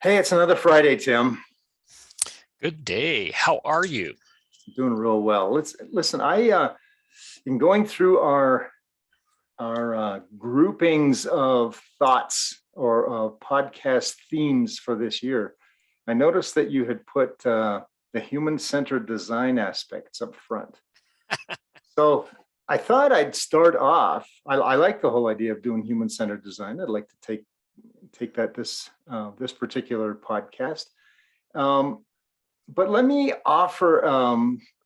Hey, it's another Friday, Tim. Good day. How are you? Doing real well. Let's listen. In going through our groupings of thoughts or podcast themes for this year. I noticed that you had put the human-centered design aspects up front. So I thought I'd start off. I like the whole idea of doing human-centered design. I'd like to take that this particular podcast. Um, But let me offer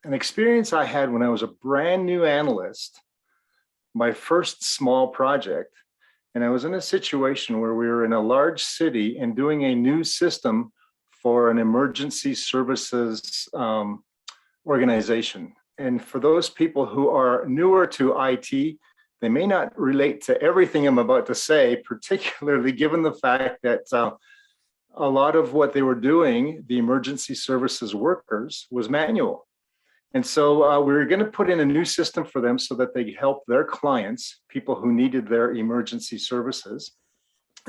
an experience I had when I was a brand new analyst, my first small project. And I was in a situation where we were in a large city and doing a new system for an emergency services organization. And for those people who are newer to IT, they may not relate to everything I'm about to say, particularly given the fact that a lot of what they were doing, the emergency services workers, was manual. And so we were going to put in a new system for them so that they help their clients, people who needed their emergency services.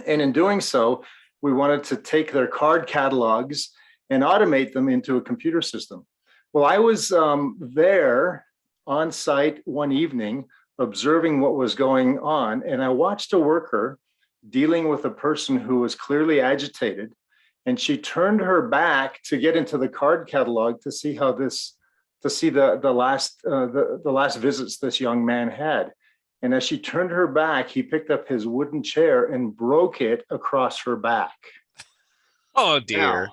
And in doing so, we wanted to take their card catalogs and automate them into a computer system. Well, I was there on site one evening observing what was going on, and I watched a worker dealing with a person who was clearly agitated, and she turned her back to get into the card catalog to see how this to see the last visits this young man had. And as she turned her back, he picked up his wooden chair and broke it across her back. Oh Now, dear.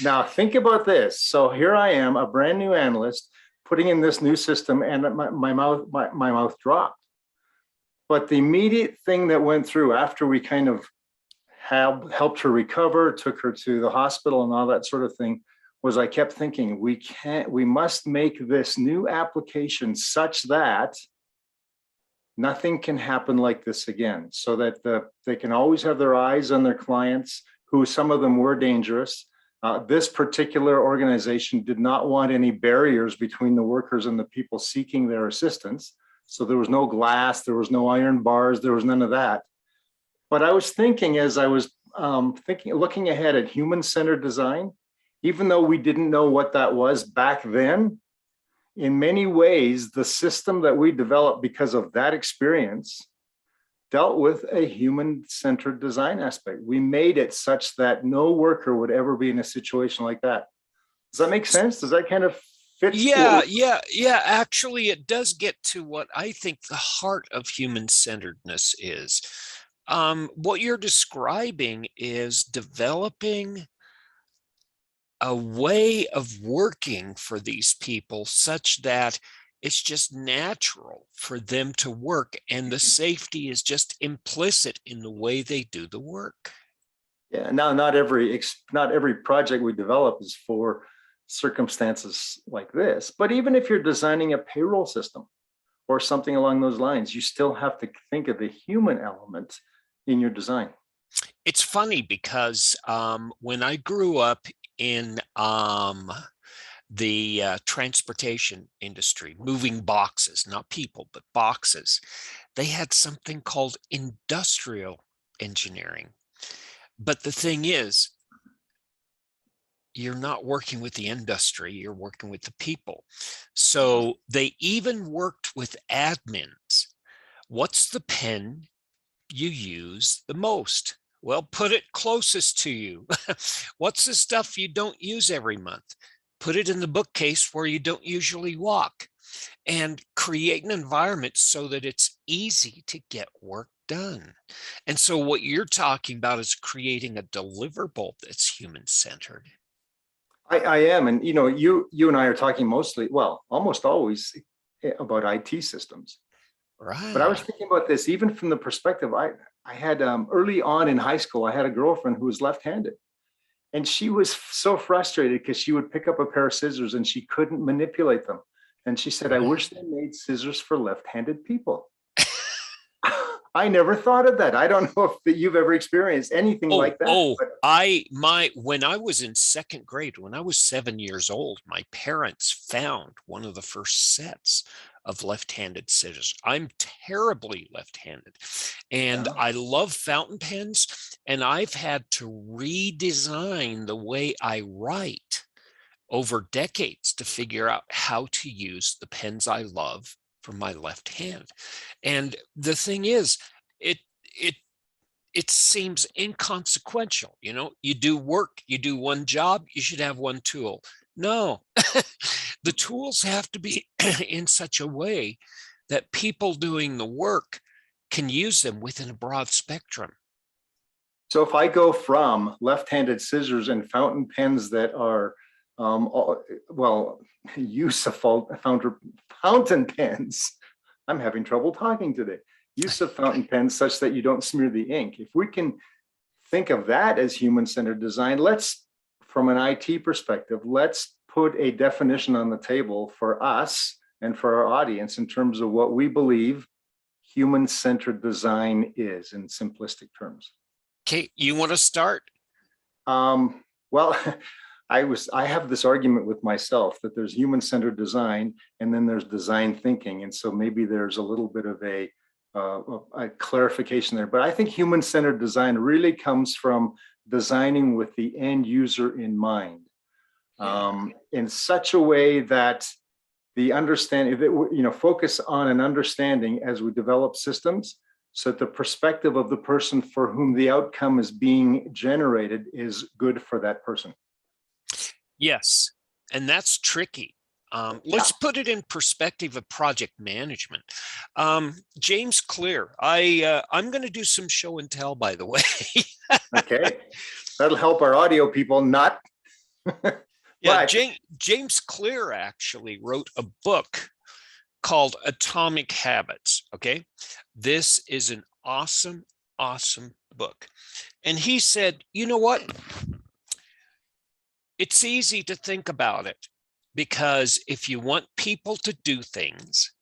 now think about this. So here I am, a brand new analyst, putting in this new system, and my mouth dropped. But the immediate thing that went through after we kind of helped her recover, took her to the hospital and all that sort of thing, was I kept thinking, we must make this new application such that nothing can happen like this again, so that they can always have their eyes on their clients, who some of them were dangerous. This particular organization did not want any barriers between the workers and the people seeking their assistance. So there was no glass, there was no iron bars, there was none of that. But I was thinking, as I was looking ahead at human-centered design, even though we didn't know what that was back then, in many ways, the system that we developed because of that experience dealt with a human-centered design aspect. We made it such that no worker would ever be in a situation like that. Does that make sense? Does that kind of fit what Yeah, we're yeah, yeah. Actually, it does get to what I think the heart of human centeredness is. What you're describing is developing a way of working for these people such that it's just natural for them to work, and the safety is just implicit in the way they do the work. Yeah, now not every project we develop is for circumstances like this. But even if you're designing a payroll system or something along those lines, you still have to think of the human element in your design. It's funny because when I grew up in the transportation industry, moving boxes, not people, but boxes, they had something called industrial engineering. But the thing is, you're not working with the industry, you're working with the people. So they even worked with admins. What's the pen you use the most? Well, put it closest to you. What's the stuff you don't use every month? Put it in the bookcase where you don't usually walk, and create an environment so that it's easy to get work done. And so what you're talking about is creating a deliverable that's human centered. I am, and you and I are talking mostly, well, almost always about IT systems. But I was Right. thinking about this even from the perspective I had early on in high school. I had a girlfriend who was left-handed, and she was so frustrated because she would pick up a pair of scissors and she couldn't manipulate them. And she said, "I Right. wish they made scissors for left-handed people." I never thought of that. I don't know if you've ever experienced anything Oh, like that, oh, but when I was in second grade, when I was 7 years old, my parents found one of the first sets of left-handed scissors. I'm terribly left-handed, and yeah. I love fountain pens. And I've had to redesign the way I write over decades to figure out how to use the pens I love for my left hand. And the thing is, it it it seems inconsequential. You do work, you do one job, you should have one tool. No, the tools have to be in such a way that people doing the work can use them within a broad spectrum. So if I go from left-handed scissors and fountain pens that are, use of fountain pens, I'm having trouble talking today. Use of fountain pens such that you don't smear the ink. If we can think of that as human-centered design, from an IT perspective, let's put a definition on the table for us and for our audience in terms of what we believe human-centered design is in simplistic terms. Okay, you want to start? Well, I have this argument with myself that there's human-centered design and then there's design thinking. And so maybe there's a little bit of a clarification there, but I think human-centered design really comes from designing with the end user in mind, in such a way that the understanding, focus on an understanding as we develop systems, so that the perspective of the person for whom the outcome is being generated is good for that person. Yes, and that's tricky. Let's put it in perspective of project management. James Clear, I'm going to do some show and tell, by the way. Okay, that'll help our audio people not. Yeah, James Clear actually wrote a book called Atomic Habits. Okay, this is an awesome book. And he said, you know what? It's easy to think about it, because if you want people to do things,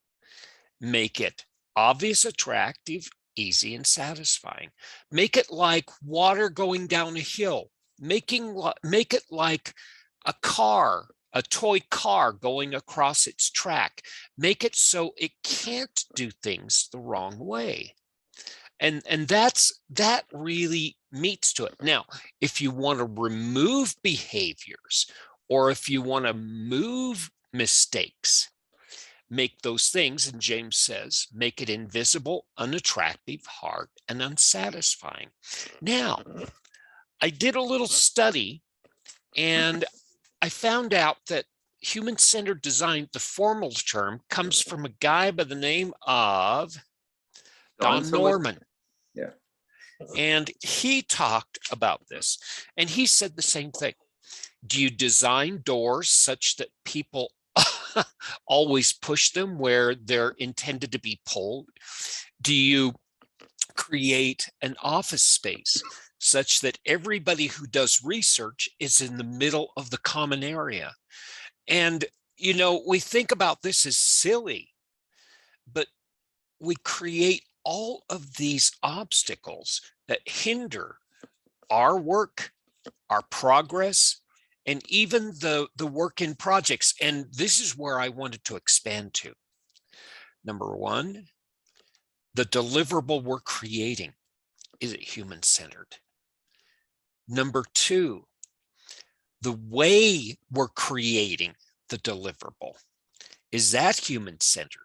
make it obvious, attractive, easy, and satisfying. Make it like water going down a hill. Make it like a toy car going across its track. Make it so it can't do things the wrong way. And that really meets to it. Now, if you want to remove behaviors, or if you want to move mistakes, make those things, and James says, make it invisible, unattractive, hard, and unsatisfying. Now, I did a little study, and I found out that human-centered design, the formal term, comes from a guy by the name of Don Norman. Yeah. And he talked about this, and he said the same thing. Do you design doors such that people always push them where they're intended to be pulled? Do you create an office space such that everybody who does research is in the middle of the common area? And, we think about this as silly, but we create all of these obstacles that hinder our work, our progress, and even the work in projects. And this is where I wanted to expand to. Number one, the deliverable we're creating, is it human-centered? Number two, the way we're creating the deliverable, is that human-centered?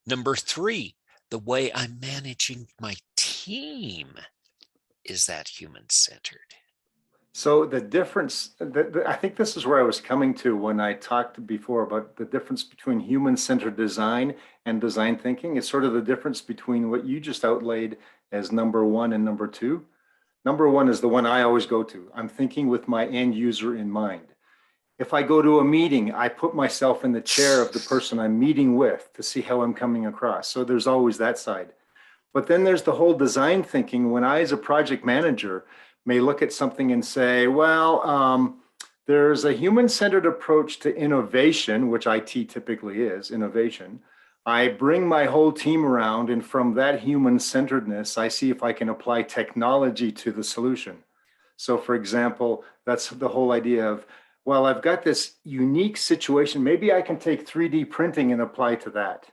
Number three, the way I'm managing my team, is that human-centered? So the difference, I think this is where I was coming to when I talked before about the difference between human-centered design and design thinking. It's sort of the difference between what you just outlaid as number one and number two. Number one is the one I always go to. I'm thinking with my end user in mind. If I go to a meeting, I put myself in the chair of the person I'm meeting with to see how I'm coming across. So there's always that side. But then there's the whole design thinking. When I, as a project manager, may look at something and say, well, there's a human-centered approach to innovation, which IT typically is, innovation. I bring my whole team around, and from that human-centeredness, I see if I can apply technology to the solution. So for example, that's the whole idea of, well, I've got this unique situation. Maybe I can take 3D printing and apply to that.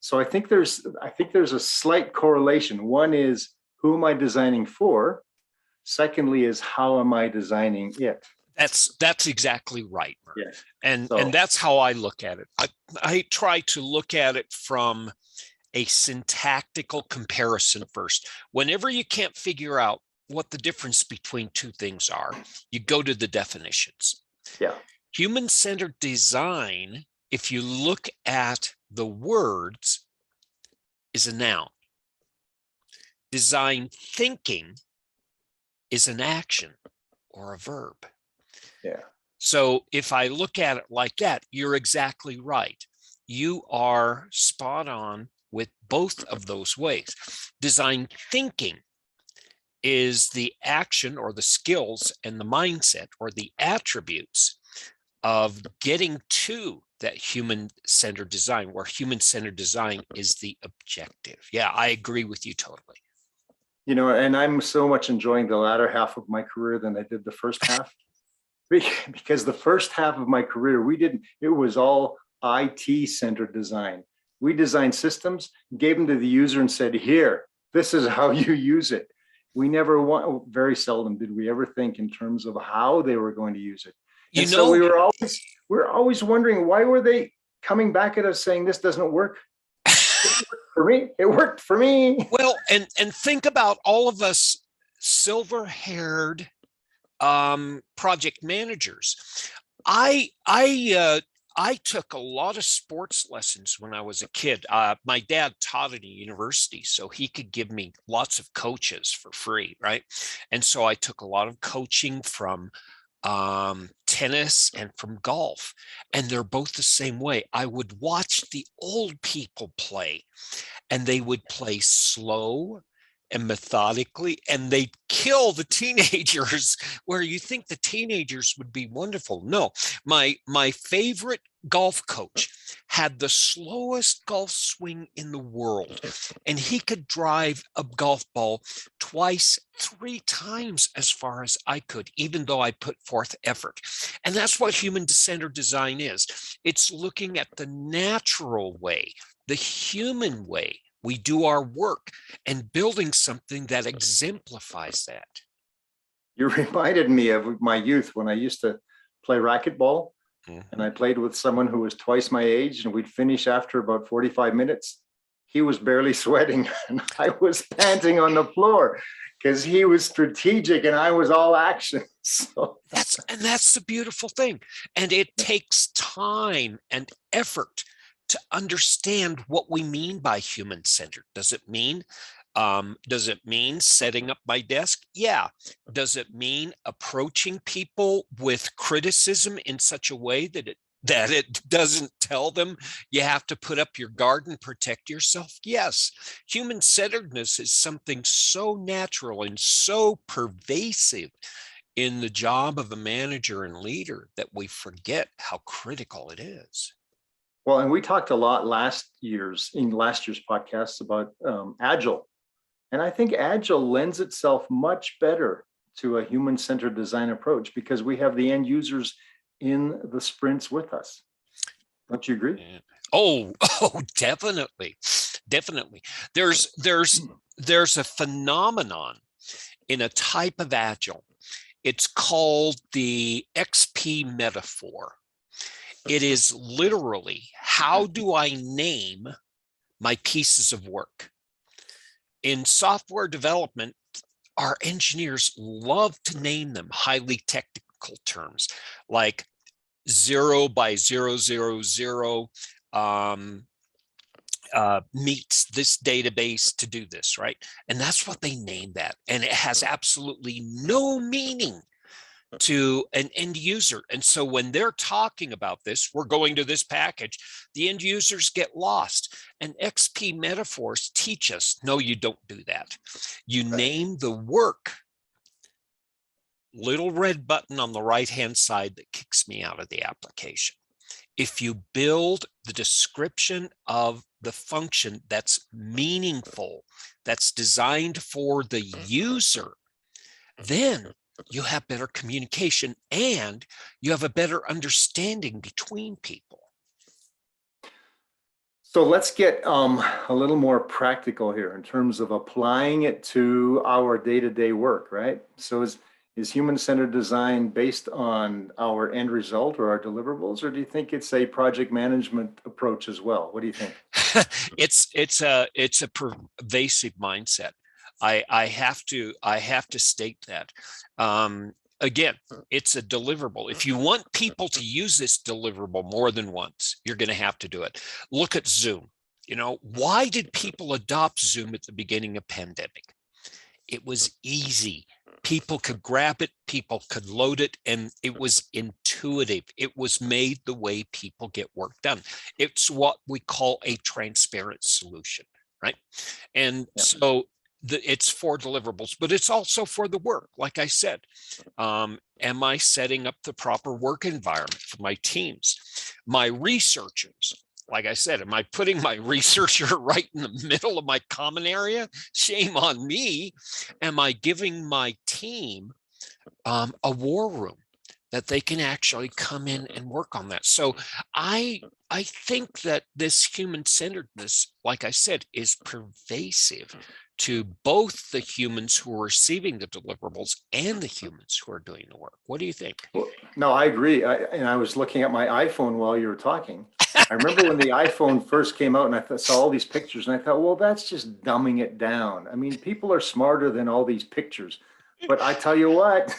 So I think there's a slight correlation. One is, who am I designing for? Secondly is how am I designing it? That's exactly right, Merv. Yes. And So, that's how I look at it. I try to look at it from a syntactical comparison first. Whenever you can't figure out what the difference between two things are, you go to the definitions. yeah. Human-centered design, if you look at the words, is a noun. Design thinking is an action or a verb. Yeah. So if I look at it like that, you're exactly right. You are spot on with both of those ways. Design thinking is the action or the skills and the mindset or the attributes of getting to that human-centered design, where human-centered design is the objective. Yeah, I agree with you totally. You know, and I'm so much enjoying the latter half of my career than I did the first half. Because the first half of my career, it was all IT centered design. We designed systems, gave them to the user and said, here, this is how you use it. Very seldom did we ever think in terms of how they were going to use it. And so we were always wondering, why were they coming back at us saying this doesn't work? For me, it worked for me. Well, and think about all of us silver-haired project managers. I took a lot of sports lessons when I was a kid. My dad taught at a university, so he could give me lots of coaches for free, right? And so I took a lot of coaching from tennis and from golf, and they're both the same way. I would watch the old people play, and they would play slow and methodically, and they'd kill the teenagers, where you think the teenagers would be wonderful. No, my favorite golf coach had the slowest golf swing in the world, and he could drive a golf ball twice, 3 times as far as I could, even though I put forth effort. And that's what human-centered design is. It's looking at the natural way, the human way we do our work, and building something that exemplifies that. You reminded me of my youth when I used to play racquetball. And I played with someone who was twice my age, and we'd finish after about 45 minutes. He was barely sweating, and I was panting on the floor because he was strategic and I was all action. So that's the beautiful thing. And it takes time and effort to understand what we mean by human-centered. Does it mean setting up my desk? Yeah. Does it mean approaching people with criticism in such a way that it doesn't tell them you have to put up your guard and protect yourself? Yes. Human-centeredness is something so natural and so pervasive in the job of a manager and leader that we forget how critical it is. Well, and we talked a lot last year's podcasts about Agile. And I think Agile lends itself much better to a human-centered design approach because we have the end users in the sprints with us. Don't you agree? Oh, definitely. Definitely. There's a phenomenon in a type of Agile. It's called the XP metaphor. It is literally, how do I name my pieces of work? In software development, our engineers love to name them highly technical terms like 0 by 000 meets this database to do this, right? And that's what they name that. And it has absolutely no meaning to an end user. And so when they're talking about this, we're going to this package, the end users get lost. And XP metaphors teach us, no, you don't do that. You name the work. Little red button on the right-hand side that kicks me out of the application. If you build the description of the function that's meaningful, that's designed for the user, then you have better communication and you have a better understanding between people. So let's get a little more practical here in terms of applying it to our day-to-day work, right? So is human-centered design based on our end result or our deliverables, or do you think it's a project management approach as well? What do you think? It's a pervasive mindset. I have to state that. Again, it's a deliverable. If you want people to use this deliverable more than once, you're going to have to do it. Look at Zoom. Why did people adopt Zoom at the beginning of pandemic? It was easy. People could grab it, people could load it, and it was intuitive. It was made the way people get work done. It's what we call a transparent solution, right? And Yeah. so it's for deliverables, but it's also for the work. Like I said, am I setting up the proper work environment for my teams? My researchers, like I said, am I putting my researcher right in the middle of my common area? Shame on me. Am I giving my team a war room that they can actually come in and work on that? So I think that this human-centeredness, like I said, is pervasive to both the humans who are receiving the deliverables and the humans who are doing the work. What do you think? Well, no, I agree. And I was looking at my iPhone while you were talking. I remember when the iPhone first came out and I saw all these pictures and I thought, well, that's just dumbing it down. I mean, people are smarter than all these pictures. But I tell you what,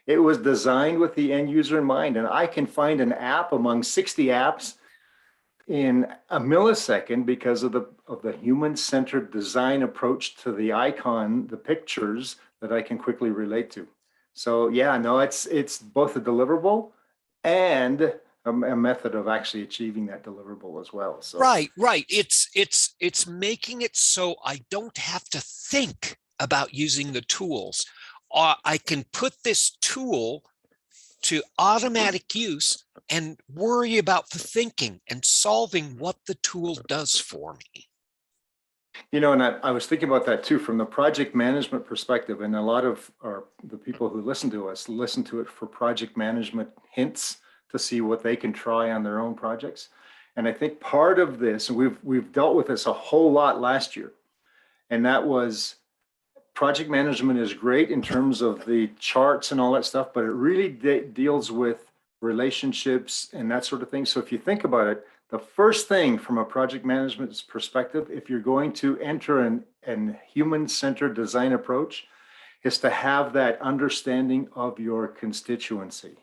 it was designed with the end user in mind. And I can find an app among 60 apps in a millisecond because of the human-centered design approach to the icon, the pictures that I can quickly relate to. So yeah, no, it's both a deliverable and a method of actually achieving that deliverable as well. So Right. It's making it so I don't have to think about using the tools. I can put this tool to automatic use and worry about the thinking and solving what the tool does for me. and I was thinking about that too from the project management perspective, and a lot of the people who listen to us listen to it for project management hints to see what they can try on their own projects. And I think part of this, and we've dealt with this a whole lot last year, and that was project management is great in terms of the charts and all that stuff, but it really deals with relationships and that sort of thing. So if you think about it, the first thing from a project management perspective, if you're going to enter an human-centered design approach, is to have that understanding of your constituency.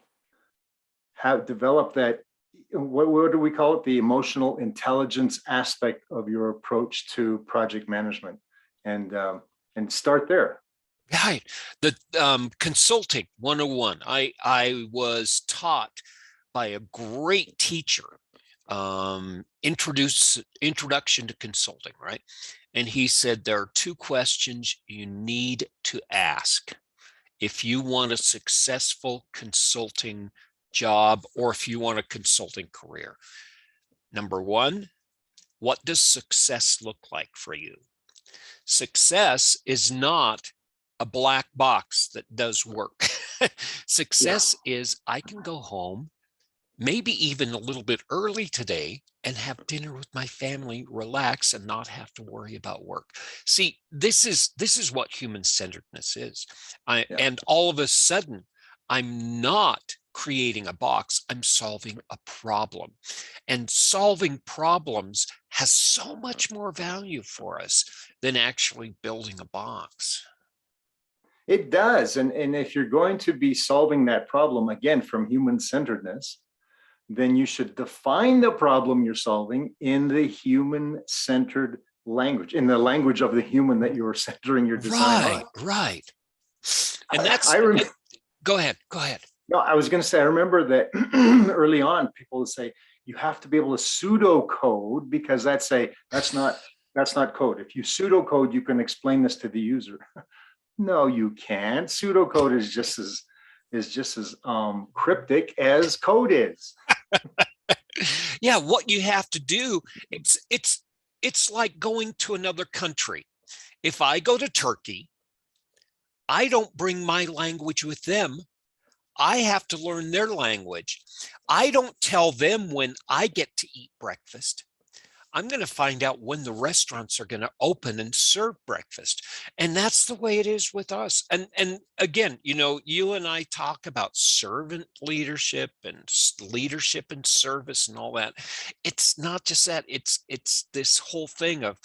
Have developed that, what do we call it? The emotional intelligence aspect of your approach to project management. And start there. Right. The consulting 101. I was taught by a great teacher, introduction to consulting, right? And he said there are two questions you need to ask if you want a successful consulting job or if you want a consulting career. Number one, what does success look like for you? Success is not a black box that does work. Success is I can go home, maybe even a little bit early today, and have dinner with my family, relax, and not have to worry about work. See, this is what human-centeredness is. And all of a sudden, I'm not creating a box, I'm solving a problem. And solving problems has so much more value for us than actually building a box. It does. And if you're going to be solving that problem, again, from human-centeredness, then you should define the problem you're solving in the human-centered language, in the language of the human that you're centering your design on. Right. And that's, go ahead. No, I was going to say, I remember that early on, people would say, you have to be able to pseudocode because that's not code. If you pseudocode, you can explain this to the user. No, you can't. Pseudocode is just as cryptic as code is. Yeah, what you have to do, it's like going to another country. If I go to Turkey, I don't bring my language with them. I have to learn their language. I don't tell them when I get to eat breakfast. I'm going to find out when the restaurants are going to open and serve breakfast. And that's the way it is with us. And again, you know, you and I talk about servant leadership and leadership and service and all that. It's not just that, it's this whole thing of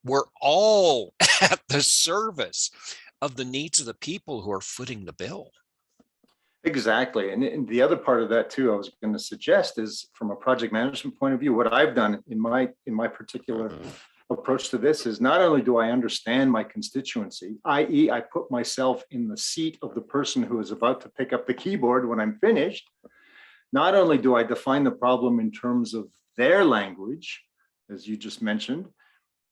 we're all at the service of the needs of the people who are footing the bill. Exactly. And the other part of that too, I was going to suggest is from a project management point of view, what I've done in my particular approach to this is not only do I understand my constituency, i.e. I put myself in the seat of the person who is about to pick up the keyboard when I'm finished. Not only do I define the problem in terms of their language, as you just mentioned,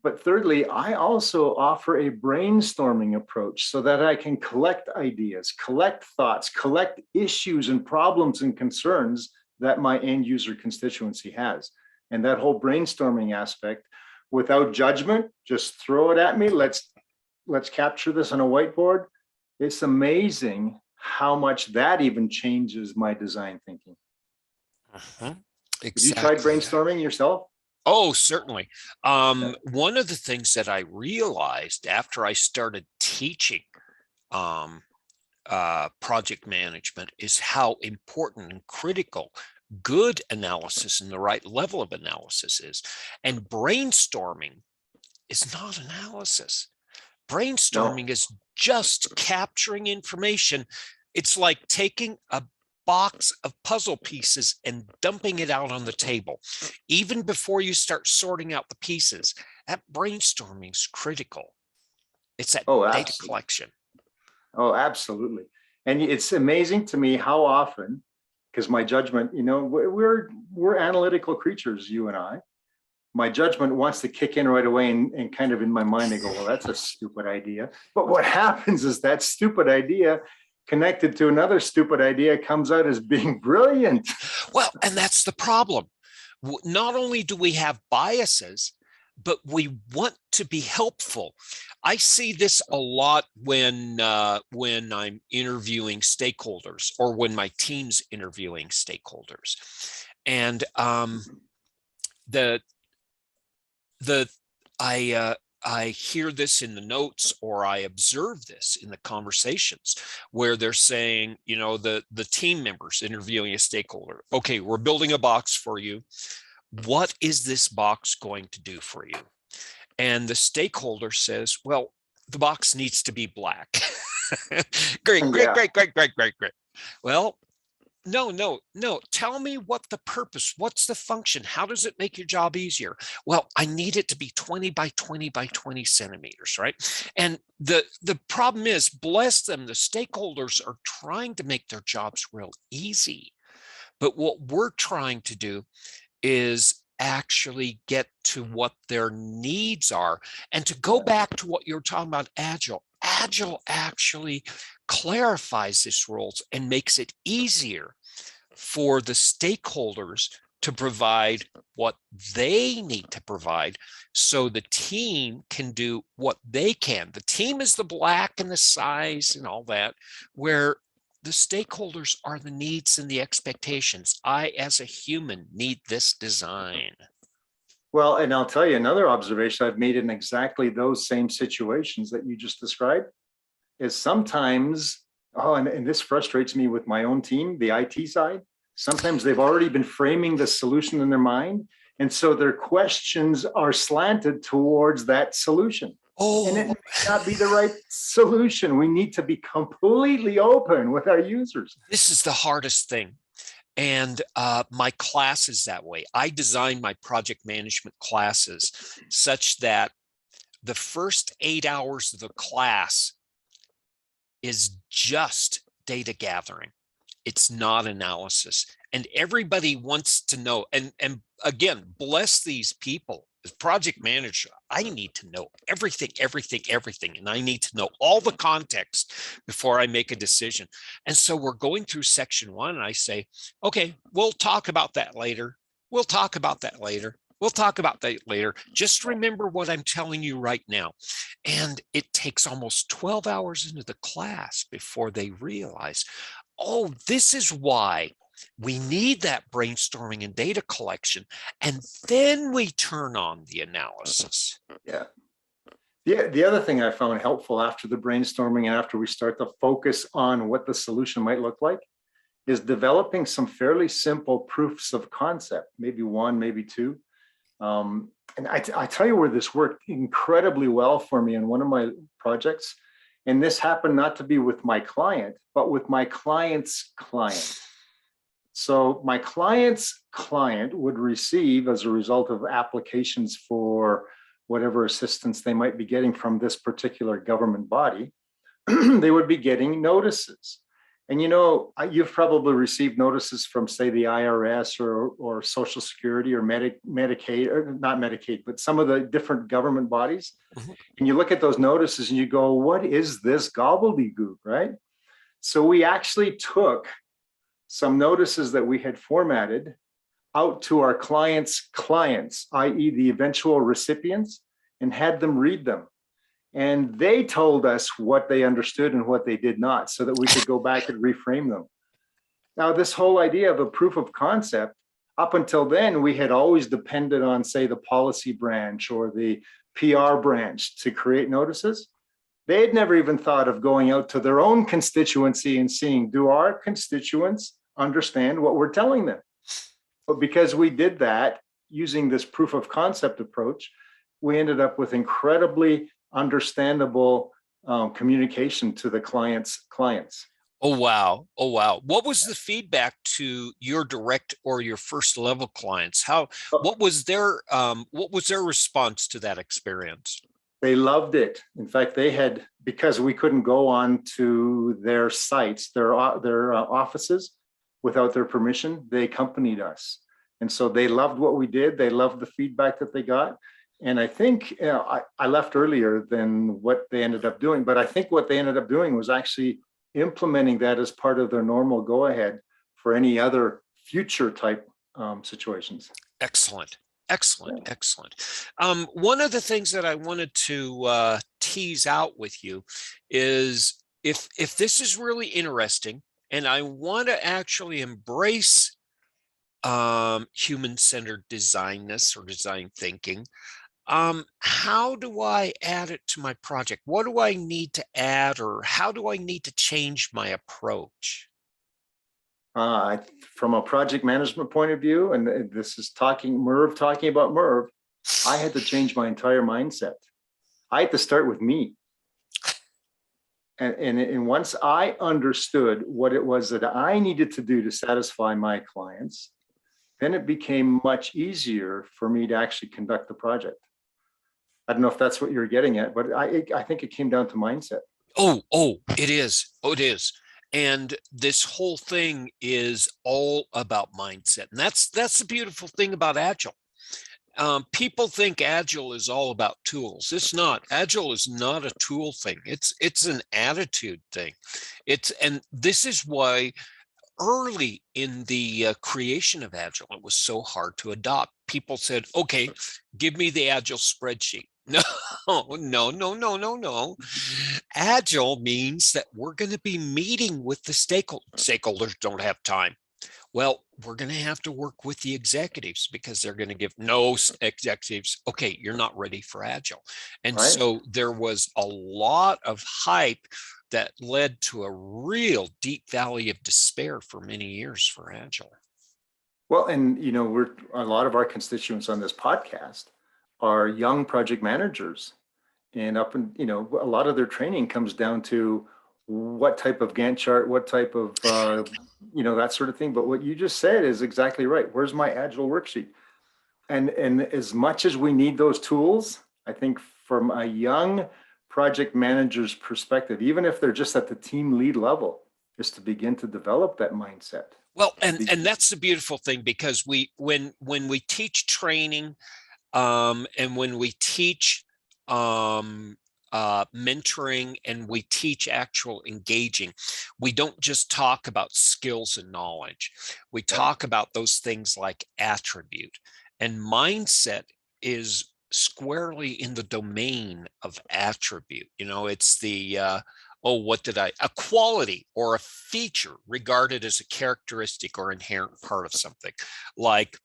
but thirdly, I also offer a brainstorming approach so that I can collect ideas, collect thoughts, collect issues and problems and concerns that my end user constituency has. And that whole brainstorming aspect, without judgment, just throw it at me. Let's capture this on a whiteboard. It's amazing how much that even changes my design thinking. Exactly. Have you tried brainstorming yourself? Oh, certainly. One of the things that I realized after I started teaching project management is how important and critical good analysis and the right level of analysis is. And brainstorming is not analysis. Brainstorming is just capturing information. It's like taking a box of puzzle pieces and dumping it out on the table. Even before you start sorting out the pieces, that brainstorming is critical. It's that data collection. Oh, absolutely. And it's amazing to me how often, because my judgment, you know, we're analytical creatures, you and I. My judgment wants to kick in right away and kind of in my mind, I go, well, that's a stupid idea. But what happens is that stupid idea connected to another stupid idea comes out as being brilliant. Well, and that's the problem. Not only do we have biases, but we want to be helpful. I see this a lot when I'm interviewing stakeholders or when my team's interviewing stakeholders. And I hear this in the notes, or I observe this in the conversations where they're saying, you know, the team members interviewing a stakeholder, okay, we're building a box for you. What is this box going to do for you? And the stakeholder says, well, the box needs to be black. Great. Well, no. Tell me what the purpose, what's the function? How does it make your job easier? Well, I need it to be 20 by 20 by 20 centimeters, right? And the problem is, bless them, the stakeholders are trying to make their jobs real easy. But what we're trying to do is actually get to what their needs are. And to go back to what you're talking about, Agile actually clarifies this roles and makes it easier for the stakeholders to provide what they need to provide so the team can do what they can. The team is the black and the size and all that, where the stakeholders are the needs and the expectations. I, as a human, need this design. Well, and I'll tell you another observation I've made in exactly those same situations that you just described is sometimes, and this frustrates me with my own team, the IT side. Sometimes they've already been framing the solution in their mind. And so their questions are slanted towards that solution. And it may not be the right solution. We need to be completely open with our users. This is the hardest thing. And my class is that way. I design my project management classes such that the first 8 hours of the class is just data gathering. It's not analysis. And everybody wants to know. And again, bless these people. As project manager, I need to know everything. And I need to know all the context before I make a decision. And so we're going through section 1 and I say, okay, we'll talk about that later. Just remember what I'm telling you right now. And it takes almost 12 hours into the class before they realize, oh, this is why We need that brainstorming and data collection, and then we turn on the analysis. Yeah. The other thing I found helpful after the brainstorming and after we start to focus on what the solution might look like is developing some fairly simple proofs of concept, maybe one, maybe two. And I tell you where this worked incredibly well for me in one of my projects. And this happened not to be with my client, but with my client's client. So my client's client would receive, as a result of applications for whatever assistance they might be getting from this particular government body, they would be getting notices. And you've probably received notices from, say, the IRS or Social Security or Medicaid, or not Medicaid, but some of the different government bodies. Mhm. And you look at those notices and you go, what is this gobbledygook, right? So we actually took some notices that we had formatted out to our clients' clients, i.e. the eventual recipients, and had them read them. And they told us what they understood and what they did not, so that we could go back and reframe them. Now, this whole idea of a proof of concept, up until then, we had always depended on, say, the policy branch or the PR branch to create notices. They had never even thought of going out to their own constituency and seeing, do our constituents understand what we're telling them? But because we did that using this proof of concept approach, we ended up with incredibly understandable communication to the client's clients. Oh, wow. Oh, wow. What was the feedback to your direct or your first level clients? What was their response to that experience? They loved it. In fact, they had, because we couldn't go on to their sites, their offices without their permission, they accompanied us. And so they loved what we did. They loved the feedback that they got. And I think I left earlier than what they ended up doing, but I think what they ended up doing was actually implementing that as part of their normal go-ahead for any other future type situations. Excellent. Excellent. Yeah. Excellent. One of the things that I wanted to tease out with you is if this is really interesting and I want to actually embrace human-centered designness or design thinking, how do I add it to my project? What do I need to add, or how do I need to change my approach? From a project management point of view, and this is talking about Merv, I had to change my entire mindset. I had to start with me. And once I understood what it was that I needed to do to satisfy my clients, then it became much easier for me to actually conduct the project. I don't know if that's what you're getting at, but I think it came down to mindset. Oh, it is. Oh, it is. And this whole thing is all about mindset. And that's the beautiful thing about Agile. People think Agile is all about tools. It's not. Agile is not a tool thing. It's an attitude thing. And this is why early in the creation of Agile, it was so hard to adopt. People said, okay, give me the Agile spreadsheet. No. Agile means that we're going to be meeting with the stakeholders. Stakeholders don't have time. Well, we're going to have to work with the executives because they're going to give no executives. Okay, you're not ready for Agile. And Right. so there was a lot of hype that led to a real deep valley of despair for many years for Agile. Well, and we're a lot of our constituents on this podcast are young project managers, and a lot of their training comes down to what type of Gantt chart, what type of that sort of thing. But what you just said is exactly right. Where's my Agile worksheet? And as much as we need those tools, I think from a young project manager's perspective, even if they're just at the team lead level, is to begin to develop that mindset. Well, and that's the beautiful thing, because when we teach training, and when we teach mentoring, and we teach actual engaging, we don't just talk about skills and knowledge. We talk about those things like attribute, and mindset is squarely in the domain of attribute. It's the oh, what did a quality or a feature regarded as a characteristic or inherent part of something, like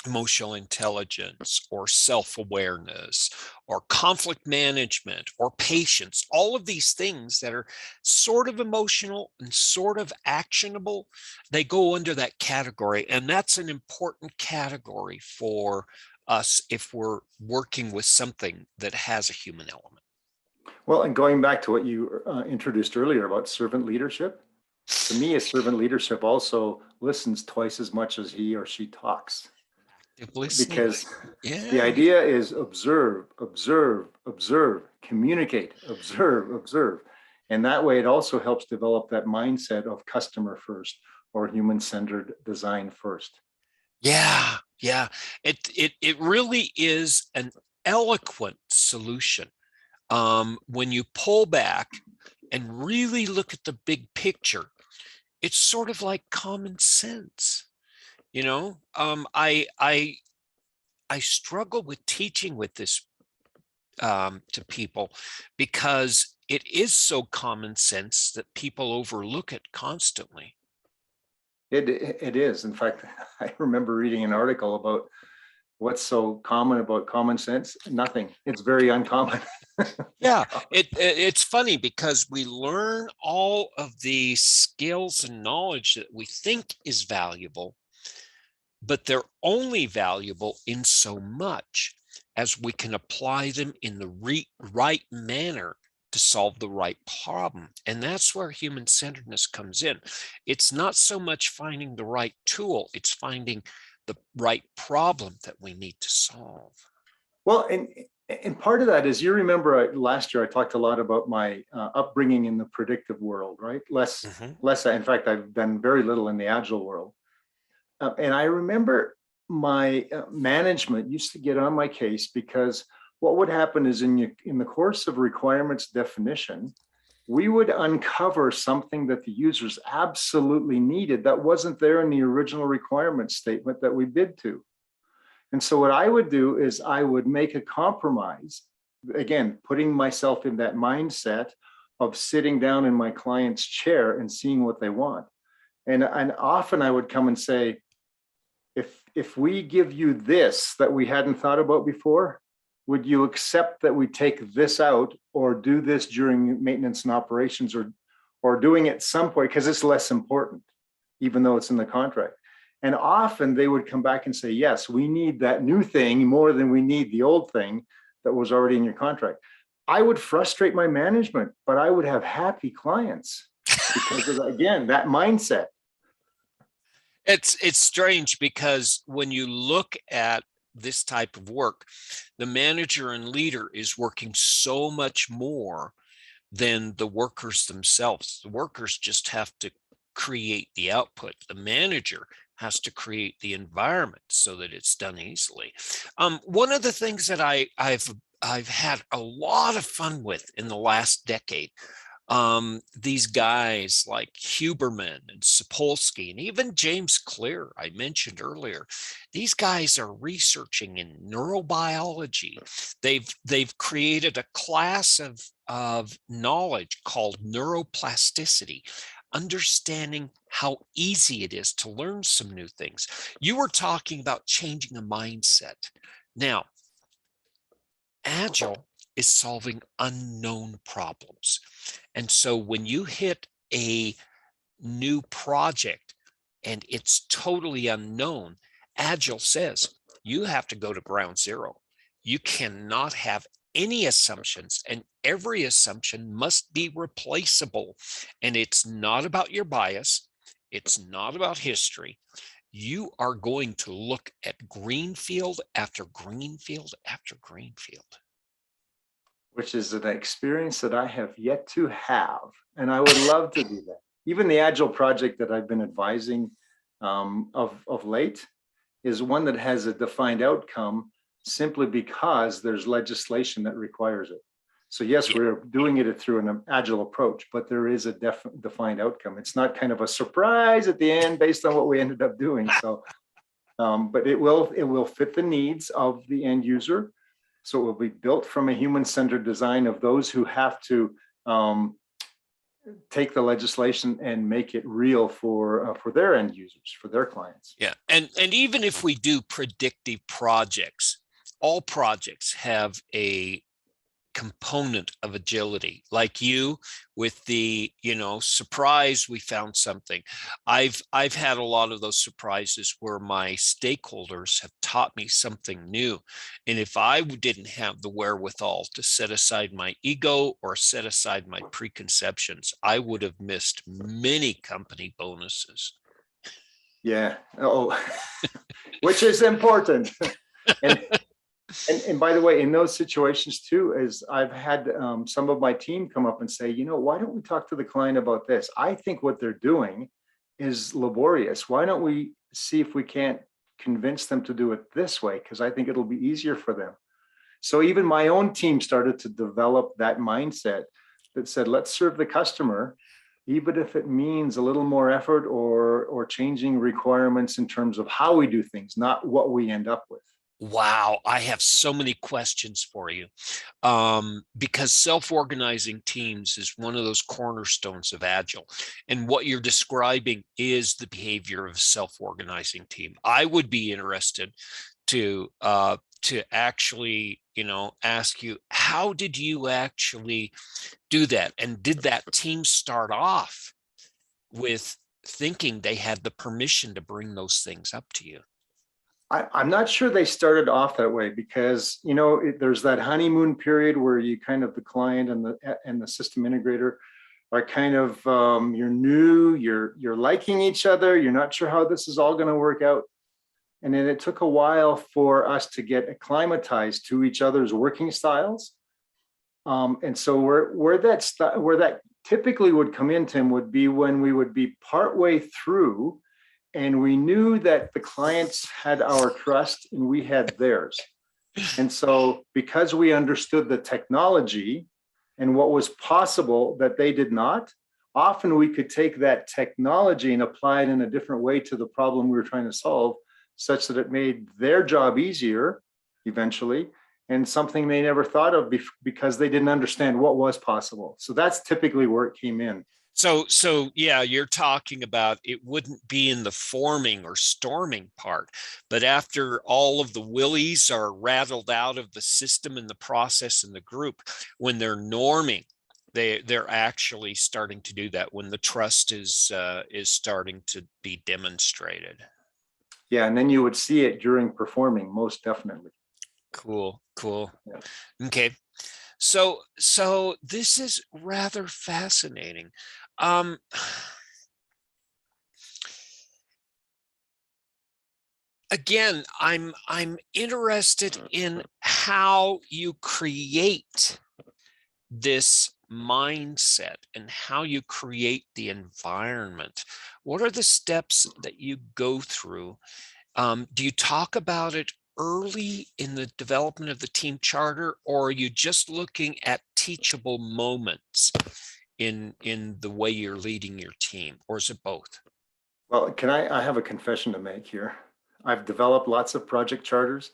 emotional intelligence or self-awareness or conflict management or patience, all of these things that are sort of emotional and sort of actionable, they go under that category. And that's an important category for us if we're working with something that has a human element. Well, and going back to what you introduced earlier about servant leadership, to me, a servant leadership also listens twice as much as he or she talks. Active listening. Because the Yeah. idea is observe, observe, observe, communicate, observe, observe. And that way it also helps develop that mindset of customer first or human-centered design first. Yeah. Yeah. It really is an eloquent solution. When you pull back and really look at the big picture, it's sort of like common sense. You know, I struggle with teaching with this to people because it is so common sense that people overlook it constantly. It is. In fact, I remember reading an article about what's so common about common sense. Nothing. It's very uncommon. Yeah, it's funny because we learn all of the skills and knowledge that we think is valuable, but they're only valuable in so much as we can apply them in the right manner to solve the right problem. And that's where human-centeredness comes in. It's not so much finding the right tool, it's finding the right problem that we need to solve. Well, and part of that is, you remember last year I talked a lot about my upbringing in the predictive world, right? Less. In fact, I've done very little in the agile world. And I remember my management used to get on my case because what would happen is in the course of requirements definition, we would uncover something that the users absolutely needed that wasn't there in the original requirement statement that we bid to. And so what I would do is I would make a compromise, again, putting myself in that mindset of sitting down in my client's chair and seeing what they want. And often I would come and say, if we give you this that we hadn't thought about before, would you accept that we take this out or do this during maintenance and operations, or doing it some point because it's less important, even though it's in the contract? And often they would come back and say, yes, we need that new thing more than we need the old thing that was already in your contract. I would frustrate my management, but I would have happy clients because of, again, that mindset. It's strange because when you look at this type of work, the manager and leader is working so much more than the workers themselves. The workers just have to create the output. The manager has to create the environment so that it's done easily. One of the things that I've had a lot of fun with in the last decade, these guys like Huberman and Sapolsky and even James Clear, I mentioned earlier, these guys are researching in neurobiology. They've created a class of knowledge called neuroplasticity, understanding how easy it is to learn some new things. You were talking about changing a mindset. Now, Agile is solving unknown problems. And so when you hit a new project and it's totally unknown, Agile says you have to go to ground zero. You cannot have any assumptions, and every assumption must be replaceable. And it's not about your bias. It's not about history. You are going to look at greenfield after greenfield after greenfield. Which is an experience that I have yet to have. And I would love to do that. Even the Agile project that I've been advising of late is one that has a defined outcome simply because there's legislation that requires it. So yes, we're doing it through an Agile approach, but there is a defined outcome. It's not kind of a surprise at the end based on what we ended up doing. So, but it will fit the needs of the end user. So it will be built from a human-centered design of those who have to take the legislation and make it real for their end users, for their clients. Yeah, and even if we do predictive projects, all projects have a component of agility, like you with the, surprise, we found something. I've had a lot of those surprises where my stakeholders have taught me something new, and if I didn't have the wherewithal to set aside my ego or set aside my preconceptions, I would have missed many company bonuses. Yeah. Oh, which is important. and And by the way, in those situations too, is I've had some of my team come up and say, why don't we talk to the client about this? I think what they're doing is laborious. Why don't we see if we can't convince them to do it this way? Because I think it'll be easier for them. So even my own team started to develop that mindset that said, let's serve the customer, even if it means a little more effort or changing requirements in terms of how we do things, not what we end up with. Wow, I have so many questions for you, because self-organizing teams is one of those cornerstones of Agile. And what you're describing is the behavior of a self-organizing team. I would be interested to actually, ask you, how did you actually do that? And did that team start off with thinking they had the permission to bring those things up to you? I'm not sure they started off that way because, there's that honeymoon period where you kind of, the client and the system integrator are kind of, you're new, you're liking each other, you're not sure how this is all going to work out. And then it took a while for us to get acclimatized to each other's working styles. And so where that typically would come in, Tim, would be when we would be partway through and we knew that the clients had our trust and we had theirs. And so because we understood the technology and what was possible that they did not, often we could take that technology and apply it in a different way to the problem we were trying to solve, such that it made their job easier eventually, and something they never thought of because they didn't understand what was possible. So that's typically where it came in. So yeah, you're talking about it wouldn't be in the forming or storming part, but after all of the willies are rattled out of the system and the process and the group, when they're norming, they're actually starting to do that when the trust is starting to be demonstrated. Yeah, and then you would see it during performing, most definitely. Cool. Yeah. Okay. So this is rather fascinating. Again, I'm interested in how you create this mindset and how you create the environment. What are the steps that you go through? Do you talk about it early in the development of the team charter, or are you just looking at teachable moments in the way you're leading your team, or is it both? Well, I have a confession to make here. I've developed lots of project charters.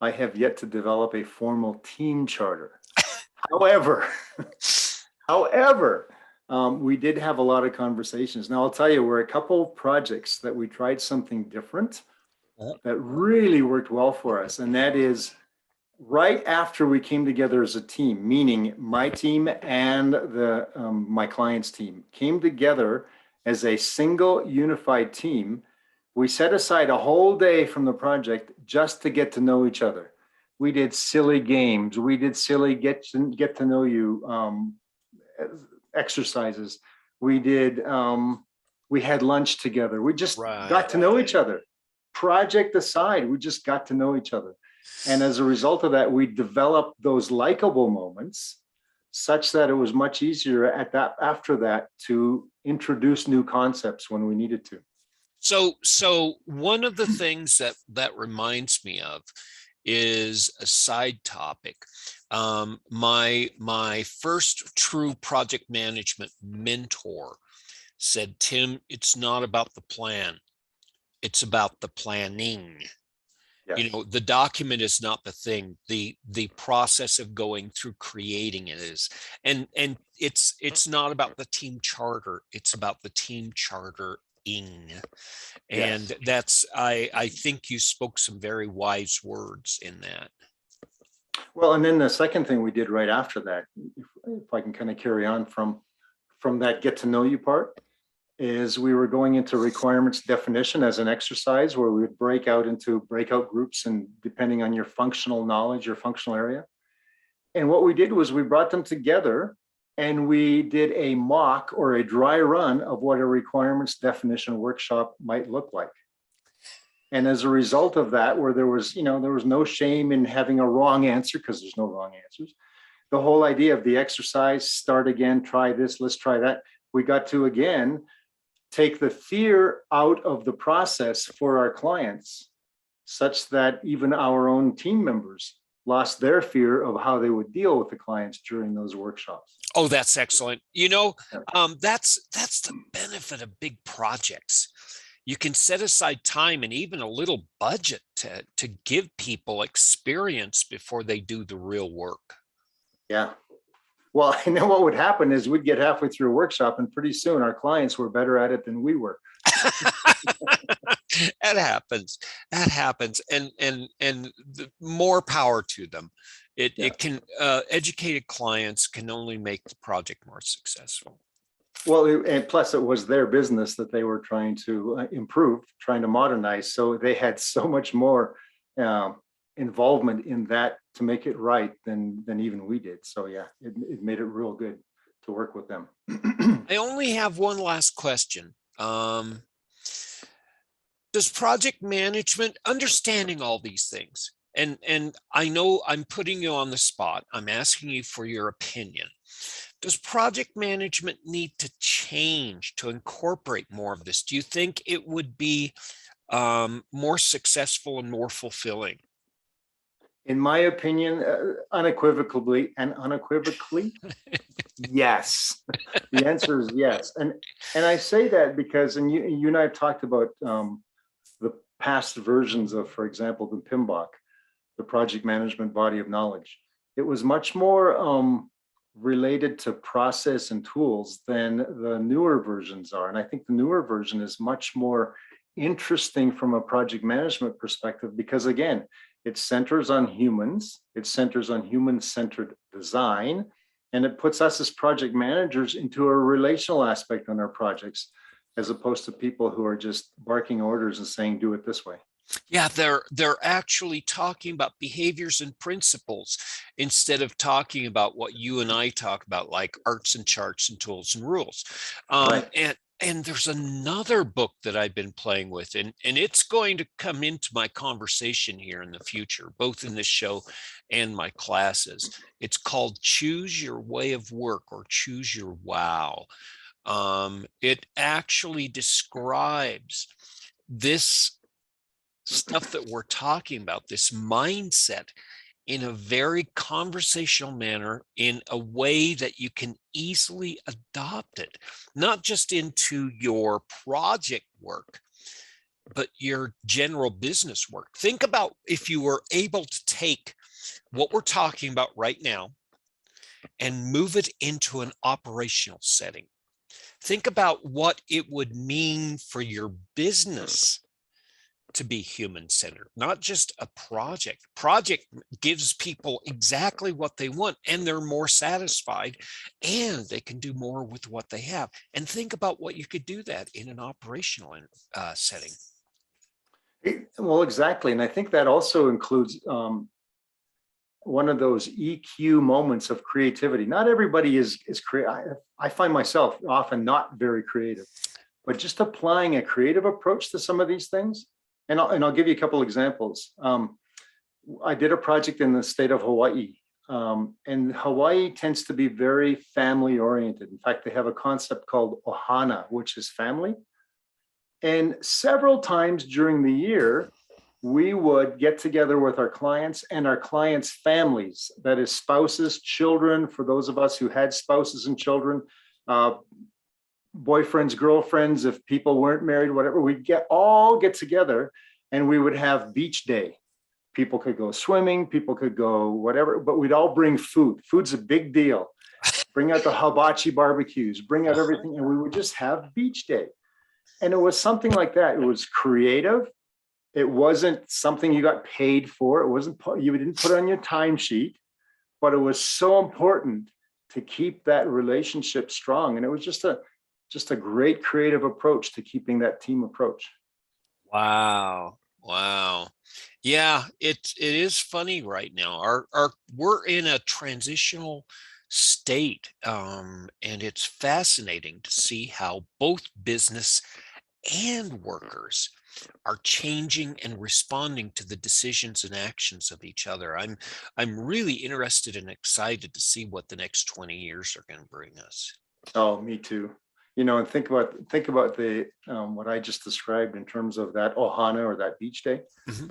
I have yet to develop a formal team charter. However, we did have a lot of conversations. Now, I'll tell you, we're a couple of projects that we tried something different that really worked well for us. And that is right after we came together as a team, meaning my team and my client's team came together as a single unified team. We set aside a whole day from the project just to get to know each other. We did silly games. We did silly get to know you exercises. We had lunch together. We just got to know each other. Project aside, we just got to know each other. And as a result of that, we developed those likable moments such that it was much easier after that to introduce new concepts when we needed to. So one of the things that reminds me of is a side topic. My first true project management mentor said, Tim, it's not about the plan, it's about the planning. You know, the document is not the thing. The process of going through creating it is, and it's not about the team charter. It's about the team chartering. And Yes. that's, I think you spoke some very wise words in that. Well, and then the second thing we did right after that, if I can kind of carry on from that get to know you part, is we were going into requirements definition as an exercise where we would break out into breakout groups and depending on your functional knowledge, your functional area. And what we did was we brought them together and we did a mock or a dry run of what a requirements definition workshop might look like. And as a result of that, where there was no shame in having a wrong answer, because there's no wrong answers. The whole idea of the exercise, start again, try this, let's try that. We got to, again, take the fear out of the process for our clients, such that even our own team members lost their fear of how they would deal with the clients during those workshops. Oh, that's excellent. You know, that's the benefit of big projects. You can set aside time and even a little budget to give people experience before they do the real work. Yeah. Well, and then what would happen is we'd get halfway through a workshop and pretty soon our clients were better at it than we were. That happens. That happens. And the more power to them. It can, educated clients can only make the project more successful. Well, and plus it was their business that they were trying to improve, trying to modernize. So they had so much more involvement in that to make it right than even we did. So yeah, it made it real good to work with them. I only have one last question. Does project management, understanding all these things, and I know I'm putting you on the spot, I'm asking you for your opinion. Does project management need to change to incorporate more of this? Do you think it would be more successful and more fulfilling? In my opinion, unequivocally, yes. The answer is yes. And I say that because, and you and I have talked about the past versions of, for example, the PMBOK, the project management body of knowledge. It was much more related to process and tools than the newer versions are. And I think the newer version is much more interesting from a project management perspective, because again, it centers on humans, it centers on human-centered design, and it puts us as project managers into a relational aspect on our projects, as opposed to people who are just barking orders and saying, do it this way. Yeah, they're actually talking about behaviors and principles instead of talking about what you and I talk about, like arts and charts and tools and rules. Right. And there's another book that I've been playing with, and it's going to come into my conversation here in the future, both in this show and my classes. It's called Choose Your Way of Work, or Choose Your Wow. It actually describes this stuff that we're talking about, this mindset, in a very conversational manner, in a way that you can easily adopt it, not just into your project work, but your general business work. Think about if you were able to take what we're talking about right now and move it into an operational setting. Think about what it would mean for your business to be human-centered, not just a project. Project gives people exactly what they want, and they're more satisfied, and they can do more with what they have. And think about what you could do that in an operational setting. Well, exactly. And I think that also includes one of those EQ moments of creativity. Not everybody is creative. I find myself often not very creative, but just applying a creative approach to some of these things. And I'll give you a couple examples. I did a project in the state of Hawaii, and Hawaii tends to be very family oriented. In fact, they have a concept called ohana, which is family. And several times during the year, we would get together with our clients and our clients' families, that is spouses, children, for those of us who had spouses and children, boyfriends, girlfriends, if people weren't married, whatever, we'd all get together and we would have beach day. People could go swimming, people could go whatever, but we'd all bring food. Food's a big deal. Bring out the hibachi barbecues, bring out everything, and we would just have beach day. And it was something like that. It was creative. It wasn't something you got paid for. It wasn't, you didn't put it on your timesheet, but it was so important to keep that relationship strong. And it was just a great creative approach to keeping that team approach. Wow. Wow. Yeah, it is funny right now. Our we're in a transitional state. And it's fascinating to see how both business and workers are changing and responding to the decisions and actions of each other. I'm really interested and excited to see what the next 20 years are going to bring us. Oh, me too. And think about the what I just described in terms of that ohana or that beach day. Mm-hmm.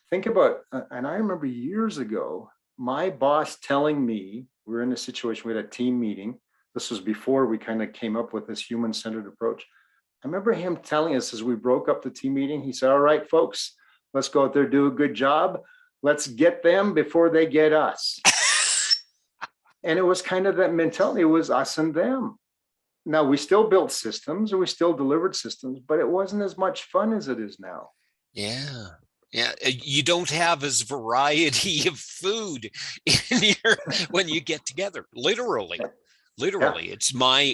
Think about, and I remember years ago, my boss telling me, we were in a situation, we had a team meeting. This was before we kind of came up with this human-centered approach. I remember him telling us as we broke up the team meeting, he said, all right, folks, let's go out there, do a good job. Let's get them before they get us. And it was kind of that mentality. It was us and them. Now, we still built systems, or we still delivered systems, but it wasn't as much fun as it is now. Yeah. Yeah, you don't have as variety of food in your when you get together. Literally, Yeah,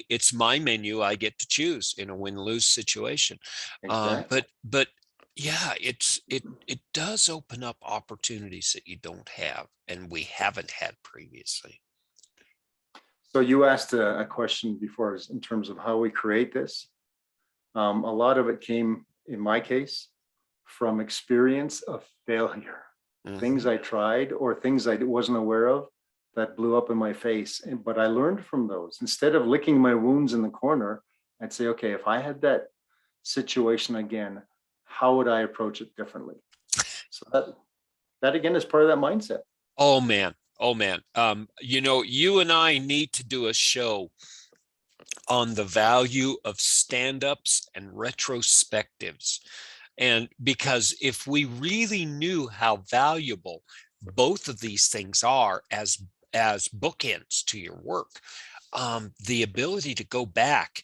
it's my menu. I get to choose in a win-lose situation. exactly. But yeah, it does open up opportunities that you don't have and we haven't had previously. So you asked a question before in terms of how we create this. A lot of it came, in my case, from experience of failure, things I tried or things I wasn't aware of that blew up in my face. But I learned from those. Instead of licking my wounds in the corner, I'd say, okay, if I had that situation again, how would I approach it differently? So that again is part of that mindset. Oh man. Oh man. You and I need to do a show on the value of stand-ups and retrospectives. And because if we really knew how valuable both of these things are as bookends to your work, the ability to go back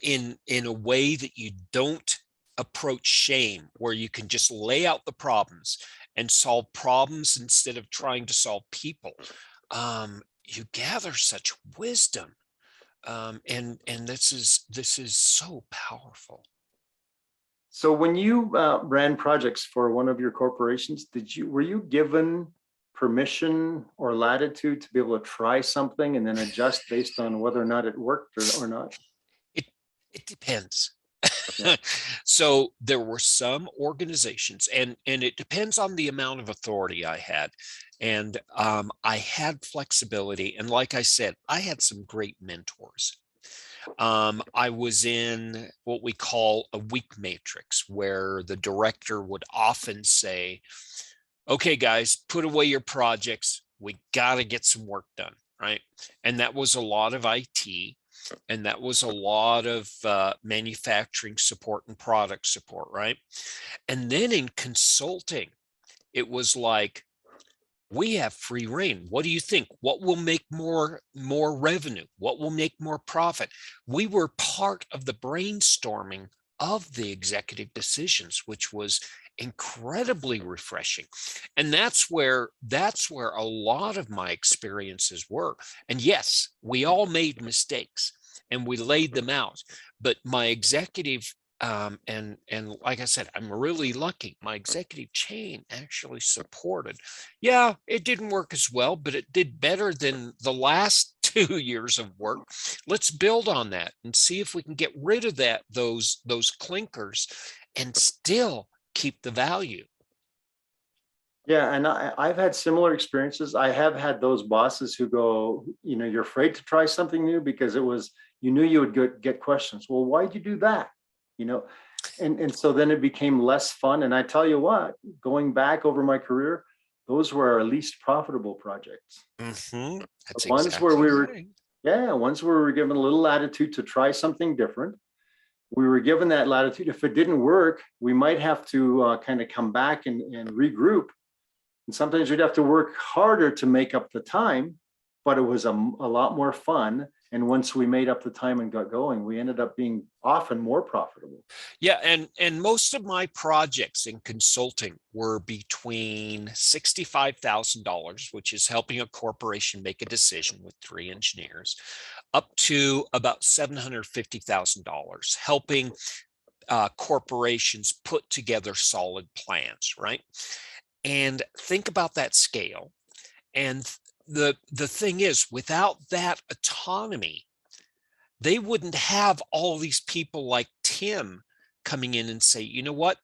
in a way that you don't approach shame, where you can just lay out the problems and solve problems instead of trying to solve people, you gather such wisdom, and this is so powerful. So when you ran projects for one of your corporations, were you given permission or latitude to be able to try something and then adjust based on whether or not it worked or not? It depends. Yeah. So there were some organizations, and it depends on the amount of authority I had. And I had flexibility. And like I said, I had some great mentors. I was in what we call a week matrix, where the director would often say, okay, guys, put away your projects. We got to get some work done. Right. And that was a lot of IT. And that was a lot of manufacturing support and product support. Right. And then in consulting, it was like, we have free reign. What do you think? What will make more revenue? What will make more profit? We were part of the brainstorming of the executive decisions, which was incredibly refreshing. And that's where a lot of my experiences were. And yes, we all made mistakes and we laid them out. But my executive and like I said, I'm really lucky. My executive chain actually supported. Yeah, it didn't work as well, but it did better than the last 2 years of work. Let's build on that and see if we can get rid of those clinkers and still keep the value. Yeah, and I've had similar experiences. I have had those bosses who go, you're afraid to try something new because you knew you would get questions. Well, why'd you do that? And so then it became less fun. And I tell you what, going back over my career, those were our least profitable projects. Mm-hmm. That's Ones exactly where we were, right. ones where we were given a little latitude to try something different. We were given that latitude. If it didn't work, we might have to kind of come back and regroup. And sometimes we'd have to work harder to make up the time, but it was a lot more fun. And once we made up the time and got going, we ended up being often more profitable. Yeah, and most of my projects in consulting were between $65,000, which is helping a corporation make a decision with 3 engineers, up to about $750,000, helping corporations put together solid plans, right? And think about that scale. And the thing is, without that autonomy, they wouldn't have all these people like Tim coming in and say, you know what,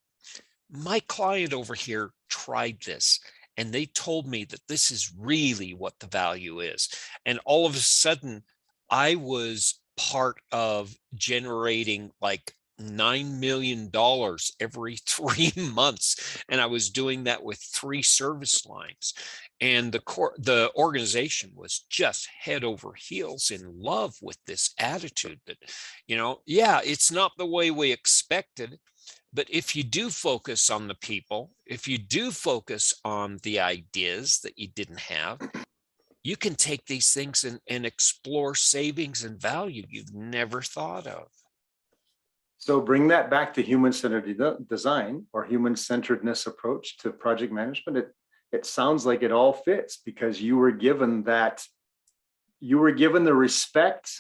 my client over here tried this and they told me that this is really what the value is. And all of a sudden, I was part of generating like $9 million every 3 months. And I was doing that with 3 service lines. And the organization was just head over heels in love with this attitude that, yeah, it's not the way we expected. But if you do focus on the people, if you do focus on the ideas that you didn't have, you can take these things and explore savings and value you've never thought of. So bring that back to human-centered design or human-centeredness approach to project management. It sounds like it all fits because you were given the respect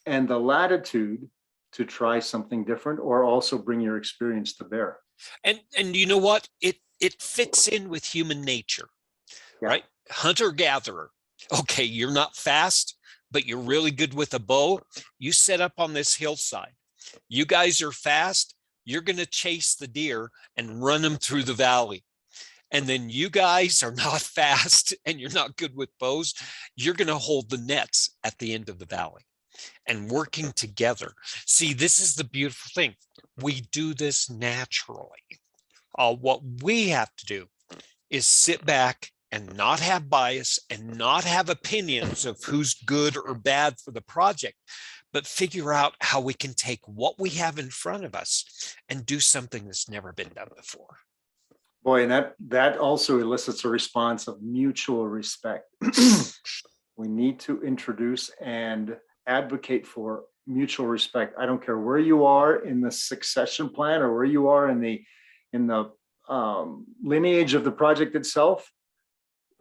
and the latitude to try something different or also bring your experience to bear. And you know what? It fits in with human nature, right? Hunter-gatherer. Okay, you're not fast, but you're really good with a bow. You set up on this hillside. You guys are fast. You're going to chase the deer and run them through the valley. And then you guys are not fast and you're not good with bows. You're going to hold the nets at the end of the valley and working together. See, this is the beautiful thing. We do this naturally. What we have to do is sit back and not have bias and not have opinions of who's good or bad for the project, but figure out how we can take what we have in front of us and do something that's never been done before. Boy, and that also elicits a response of mutual respect. We need to introduce and advocate for mutual respect. I don't care where you are in the succession plan or where you are in the lineage of the project itself.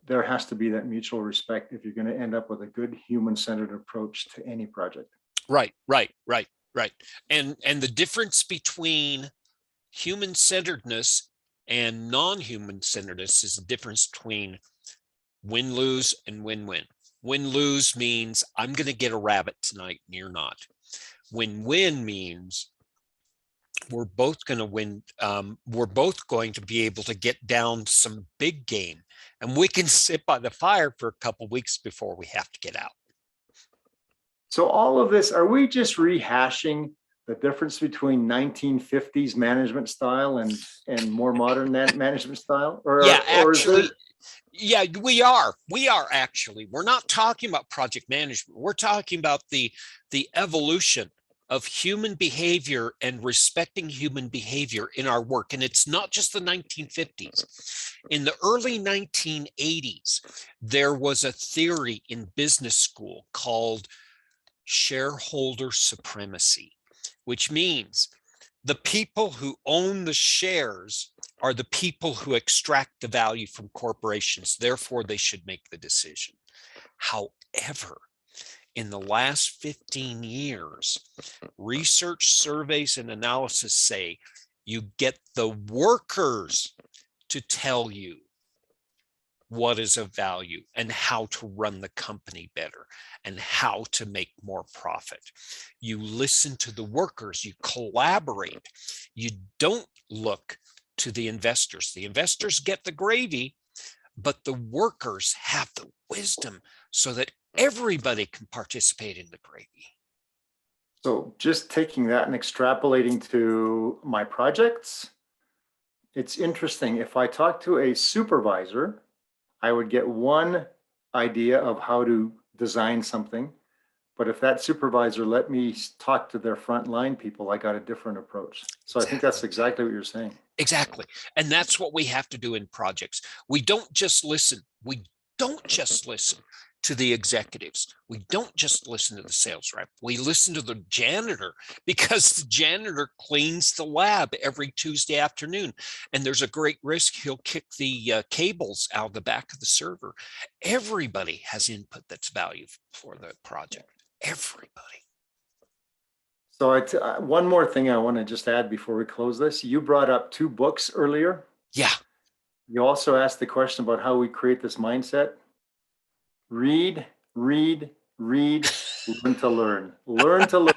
There has to be that mutual respect if you're going to end up with a good human-centered approach to any project. Right. And the difference between human-centeredness and non-human centeredness is the difference between win-lose and win-win. Win-lose means I'm going to get a rabbit tonight and you're not. Win-win means we're both going to win. We're both going to be able to get down some big game and we can sit by the fire for a couple of weeks before we have to get out. So all of this, are we just rehashing the difference between 1950s management style and more modern management style? Yeah, actually, yeah, we are actually. We're not talking about project management. We're talking about the evolution of human behavior and respecting human behavior in our work. And it's not just the 1950s. In the early 1980s, there was a theory in business school called shareholder supremacy, which means the people who own the shares are the people who extract the value from corporations. Therefore, they should make the decision. However, in the last 15 years, research, surveys, and analysis say you get the workers to tell you what is of value and how to run the company better and how to make more profit. You listen to the workers, you collaborate, you don't look to the investors. The investors get the gravy, but the workers have the wisdom so that everybody can participate in the gravy. So just taking that and extrapolating to my projects, it's interesting. If I talk to a supervisor, I would get one idea of how to design something. But if that supervisor let me talk to their frontline people, I got a different approach. So I think that's exactly what you're saying. Exactly. And that's what we have to do in projects. We don't just listen. We don't just listen to the executives. We don't just listen to the sales rep. We listen to the janitor, because the janitor cleans the lab every Tuesday afternoon. And there's a great risk he'll kick the cables out of the back of the server. Everybody has input that's valuable for the project. Everybody. So one more thing I want to just add before we close this. You brought up 2 books earlier. Yeah. You also asked the question about how we create this mindset. Read, read, read, learn to learn. Learn to learn.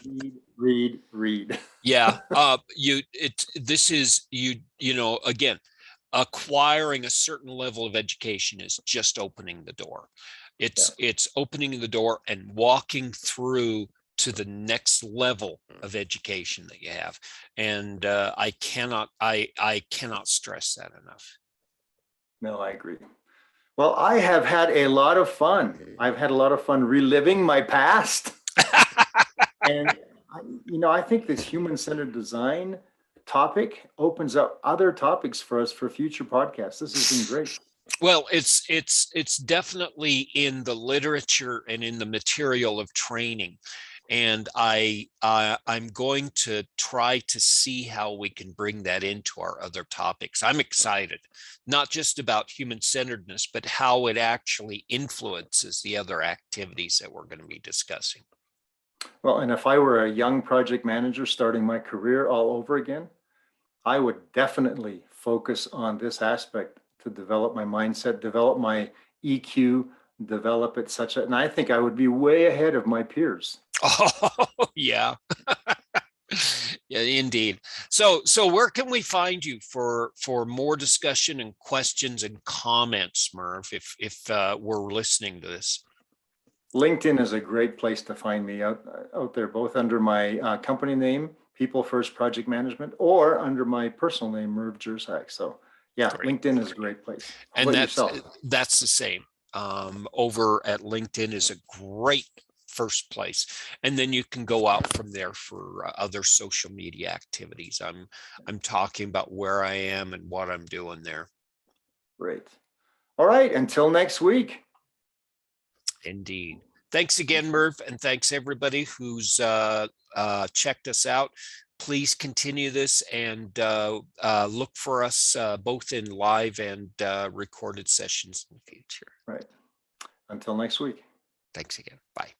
Read, read, read. Yeah. This is, again, acquiring a certain level of education is just opening the door. It's opening the door and walking through to the next level of education that you have. And I cannot stress that enough. No, I agree. Well, I have had a lot of fun. I've had a lot of fun reliving my past. And, I think this human-centered design topic opens up other topics for us for future podcasts. This has been great. Well, it's definitely in the literature and in the material of training. And I'm going to try to see how we can bring that into our other topics. I'm excited, not just about human-centeredness, but how it actually influences the other activities that we're going to be discussing. Well, and if I were a young project manager starting my career all over again, I would definitely focus on this aspect to develop my mindset, develop my EQ, develop it and I think I would be way ahead of my peers. Oh, yeah. Yeah, indeed. So where can we find you for more discussion and questions and comments, Merv, if we're listening to this? LinkedIn is a great place to find me out there, both under my company name, People First Project Management, or under my personal name, Merv Jersak. So yeah, great. LinkedIn is a great place. How and yourself? That's the same. Over at LinkedIn is a great first place, and then you can go out from there for other social media activities. I'm talking about where I am and what I'm doing there. Great. All right, until next week. Indeed. Thanks again, Merv, and thanks everybody who's checked us out. Please continue this and look for us both in live and recorded sessions in the future. Right. Until next week. Thanks again. Bye.